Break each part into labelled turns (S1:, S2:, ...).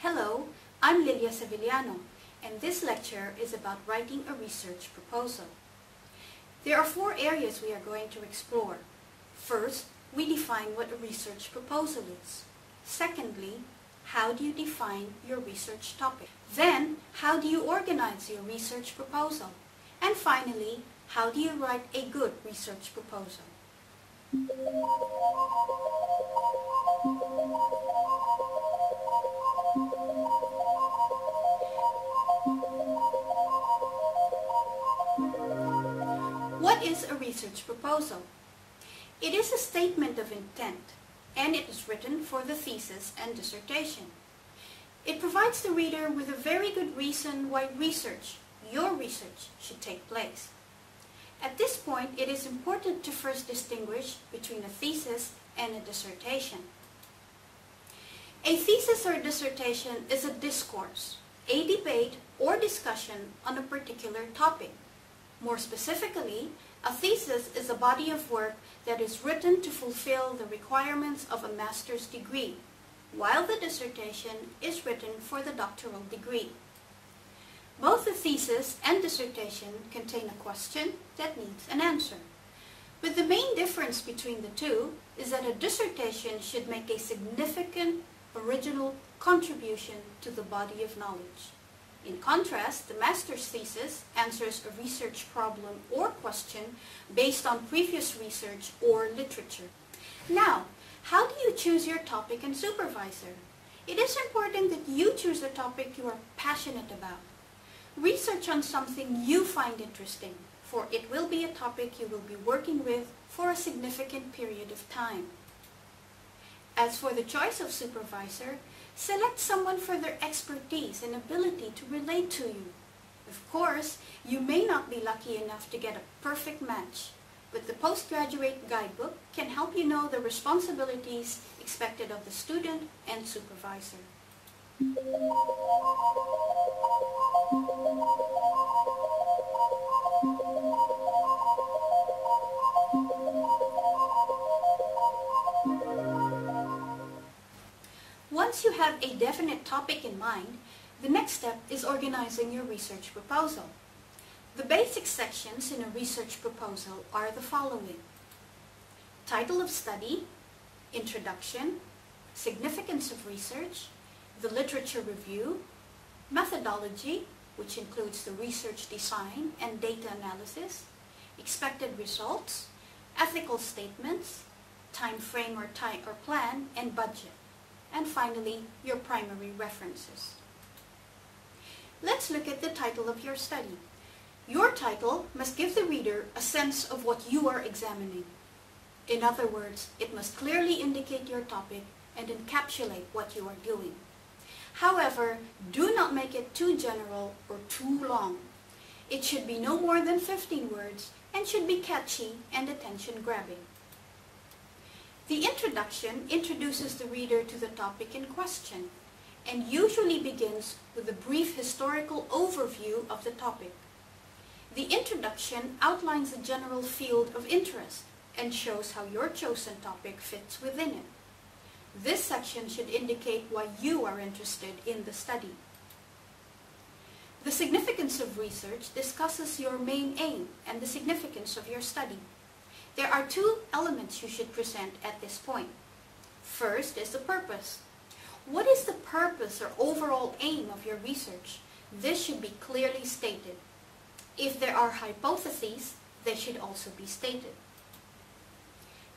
S1: Hello, I'm Lilia Sevillano, and this lecture is about writing a research proposal. There are 4 areas we are going to explore. First, we define what a research proposal is. Secondly, how do you define your research topic? Then, how do you organize your research proposal? And finally, how do you write a good research proposal? What is a research proposal? It is a statement of intent, and it is written for the thesis and dissertation. It provides the reader with a very good reason why your research, should take place. At this point, it is important to first distinguish between a thesis and a dissertation. A thesis or dissertation is a discourse, a debate or discussion on a particular topic. More specifically, a thesis is a body of work that is written to fulfill the requirements of a master's degree, while the dissertation is written for the doctoral degree. Both the thesis and dissertation contain a question that needs an answer. But the main difference between the two is that a dissertation should make a significant, original contribution to the body of knowledge. In contrast, the master's thesis answers a research problem or question based on previous research or literature. Now, how do you choose your topic and supervisor? It is important that you choose a topic you are passionate about. Research on something you find interesting, for it will be a topic you will be working with for a significant period of time. As for the choice of supervisor, select someone for their expertise and ability to relate to you. Of course, you may not be lucky enough to get a perfect match, but the postgraduate guidebook can help you know the responsibilities expected of the student and supervisor. Once you have a definite topic in mind, the next step is organizing your research proposal. The basic sections in a research proposal are the following: title of study, introduction, significance of research, the literature review, methodology, which includes the research design and data analysis, expected results, ethical statements, time frame or plan, and budget. And finally, your primary references. Let's look at the title of your study. Your title must give the reader a sense of what you are examining. In other words, it must clearly indicate your topic and encapsulate what you are doing. However, do not make it too general or too long. It should be no more than 15 words and should be catchy and attention-grabbing. The introduction introduces the reader to the topic in question and usually begins with a brief historical overview of the topic. The introduction outlines the general field of interest and shows how your chosen topic fits within it. This section should indicate why you are interested in the study. The significance of research discusses your main aim and the significance of your study. There are 2 elements you should present at this point. First is the purpose. What is the purpose or overall aim of your research? This should be clearly stated. If there are hypotheses, they should also be stated.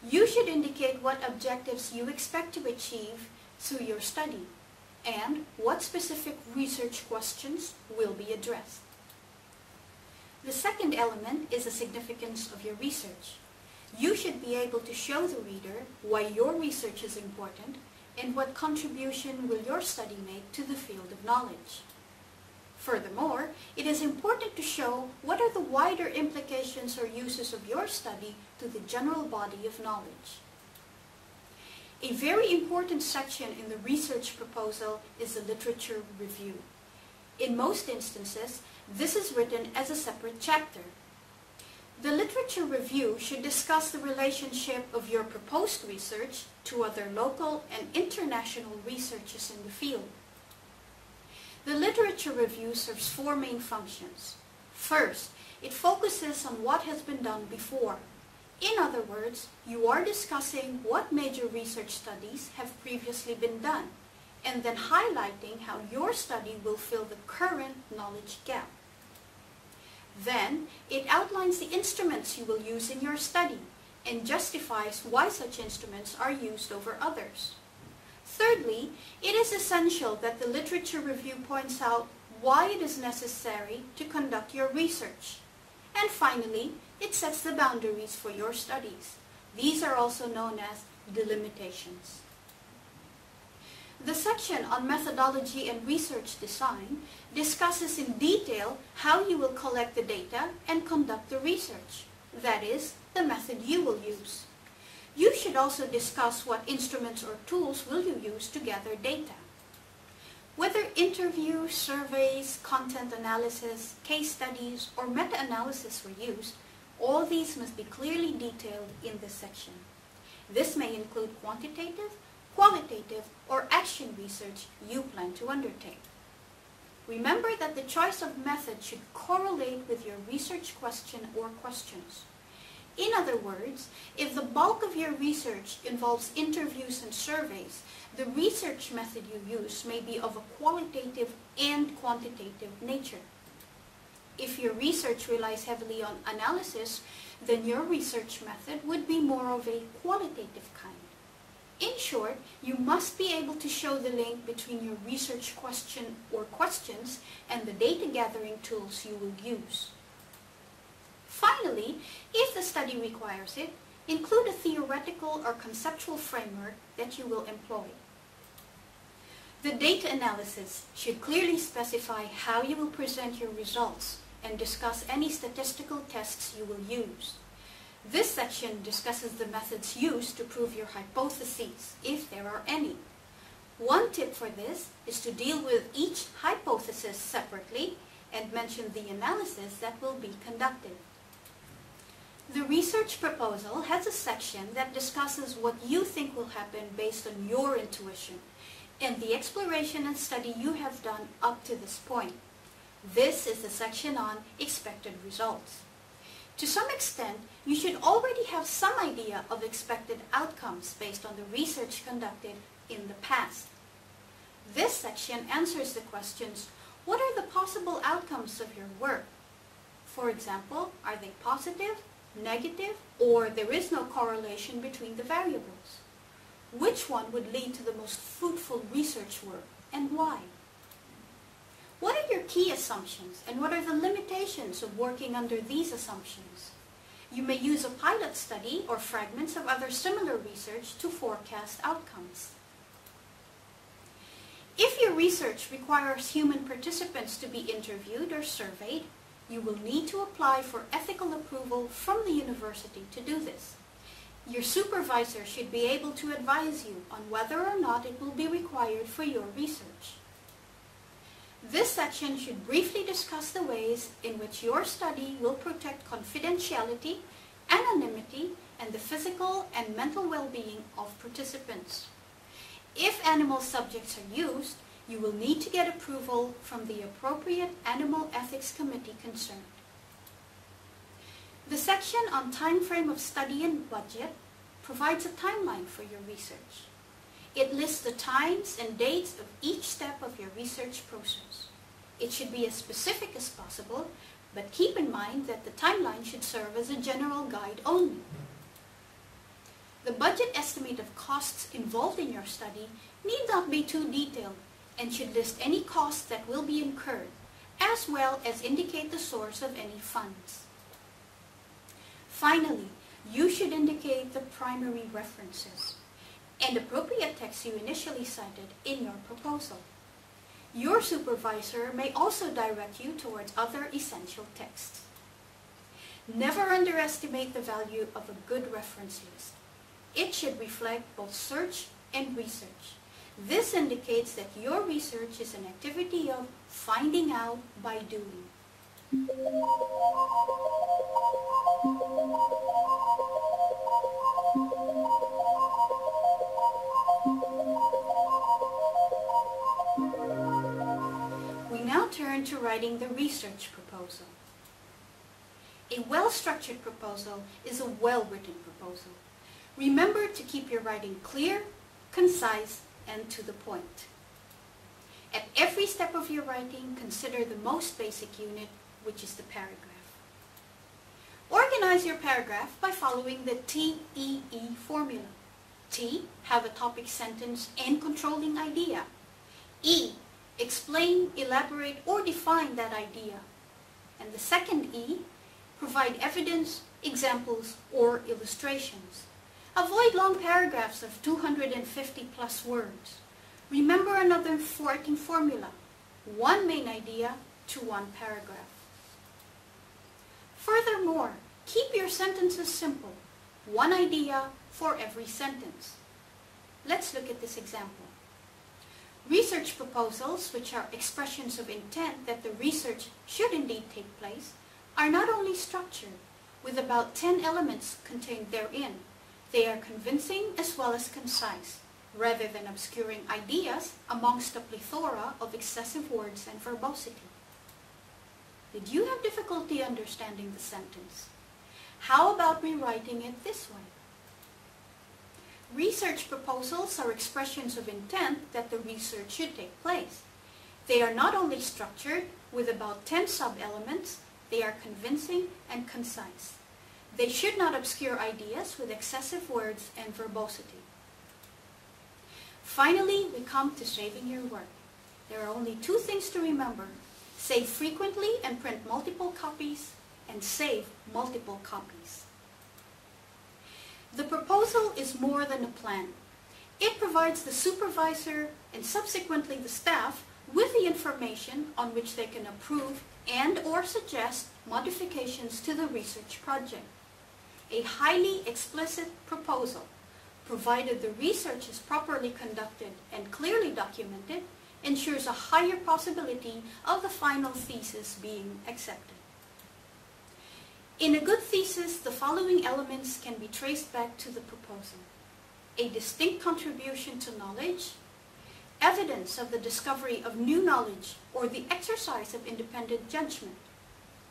S1: You should indicate what objectives you expect to achieve through your study and what specific research questions will be addressed. The second element is the significance of your research. You should be able to show the reader why your research is important and what contribution will your study make to the field of knowledge. Furthermore, it is important to show what are the wider implications or uses of your study to the general body of knowledge. A very important section in the research proposal is the literature review. In most instances, this is written as a separate chapter. The literature review should discuss the relationship of your proposed research to other local and international researchers in the field. The literature review serves four main functions. First, it focuses on what has been done before. In other words, you are discussing what major research studies have previously been done, and then highlighting how your study will fill the current knowledge gap. Then, it outlines the instruments you will use in your study, and justifies why such instruments are used over others. Thirdly, it is essential that the literature review points out why it is necessary to conduct your research. And finally, it sets the boundaries for your studies. These are also known as delimitations. The section on methodology and research design discusses in detail how you will collect the data and conduct the research. That is, the method you will use. You should also discuss what instruments or tools will you use to gather data. Whether interviews, surveys, content analysis, case studies, or meta-analysis were used, all these must be clearly detailed in this section. This may include quantitative, qualitative, or action research you plan to undertake. Remember that the choice of method should correlate with your research question or questions. In other words, if the bulk of your research involves interviews and surveys, the research method you use may be of a qualitative and quantitative nature. If your research relies heavily on analysis, then your research method would be more of a qualitative kind. In short, you must be able to show the link between your research question or questions and the data gathering tools you will use. Finally, if the study requires it, include a theoretical or conceptual framework that you will employ. The data analysis should clearly specify how you will present your results and discuss any statistical tests you will use. This section discusses the methods used to prove your hypotheses, if there are any. One tip for this is to deal with each hypothesis separately and mention the analysis that will be conducted. The research proposal has a section that discusses what you think will happen based on your intuition and the exploration and study you have done up to this point. This is the section on expected results. To some extent, you should already have some idea of expected outcomes based on the research conducted in the past. This section answers the questions, what are the possible outcomes of your work? For example, are they positive, negative, or there is no correlation between the variables? Which one would lead to the most fruitful research work, and why? What are your key assumptions, and what are the limitations of working under these assumptions? You may use a pilot study or fragments of other similar research to forecast outcomes. If your research requires human participants to be interviewed or surveyed, you will need to apply for ethical approval from the university to do this. Your supervisor should be able to advise you on whether or not it will be required for your research. This section should briefly discuss the ways in which your study will protect confidentiality, anonymity, and the physical and mental well-being of participants. If animal subjects are used, you will need to get approval from the appropriate Animal Ethics Committee concerned. The section on time frame of study and budget provides a timeline for your research. It lists the times and dates of each step of your research process. It should be as specific as possible, but keep in mind that the timeline should serve as a general guide only. The budget estimate of costs involved in your study need not be too detailed and should list any costs that will be incurred, as well as indicate the source of any funds. Finally, you should indicate the primary references and appropriate text you initially cited in your proposal. Your supervisor may also direct you towards other essential texts. Never underestimate the value of a good reference list. It should reflect both search and research. This indicates that your research is an activity of finding out by doing. We now turn to writing the research proposal. A well-structured proposal is a well-written proposal. Remember to keep your writing clear, concise, and to the point. At every step of your writing, consider the most basic unit, which is the paragraph. Organize your paragraph by following the TEE formula. T, have a topic, sentence, and controlling idea. E, explain, elaborate, or define that idea. And the second E, provide evidence, examples, or illustrations. Avoid long paragraphs of 250 plus words. Remember another writing formula: one main idea to one paragraph. Furthermore, keep your sentences simple. One idea for every sentence. Let's look at this example. Research proposals, which are expressions of intent that the research should indeed take place, are not only structured, with about 10 elements contained therein. They are convincing as well as concise, rather than obscuring ideas amongst a plethora of excessive words and verbosity. Did you have difficulty understanding the sentence? How about rewriting it this way? Research proposals are expressions of intent that the research should take place. They are not only structured with about 10 sub-elements, they are convincing and concise. They should not obscure ideas with excessive words and verbosity. Finally, we come to saving your work. There are only two things to remember: save frequently and print multiple copies, and save multiple copies. The proposal is more than a plan. It provides the supervisor and subsequently the staff with the information on which they can approve and or suggest modifications to the research project. A highly explicit proposal, provided the research is properly conducted and clearly documented, ensures a higher possibility of the final thesis being accepted. In a good thesis, the following elements can be traced back to the proposal: a distinct contribution to knowledge, evidence of the discovery of new knowledge or the exercise of independent judgment,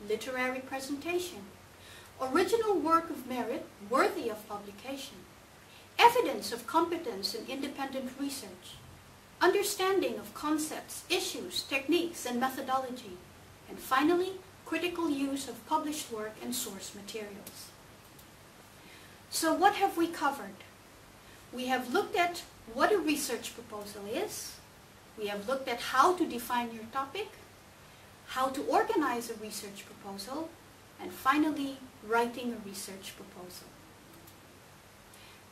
S1: literary presentation, original work of merit worthy of publication, evidence of competence in independent research, understanding of concepts, issues, techniques, and methodology, and finally, critical use of published work and source materials. So what have we covered? We have looked at what a research proposal is. We have looked at how to define your topic, how to organize a research proposal, and finally, writing a research proposal.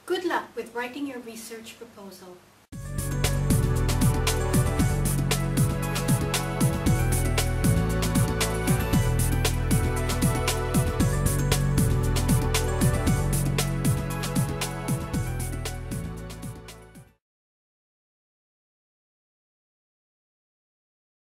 S1: Good luck with writing your research proposal.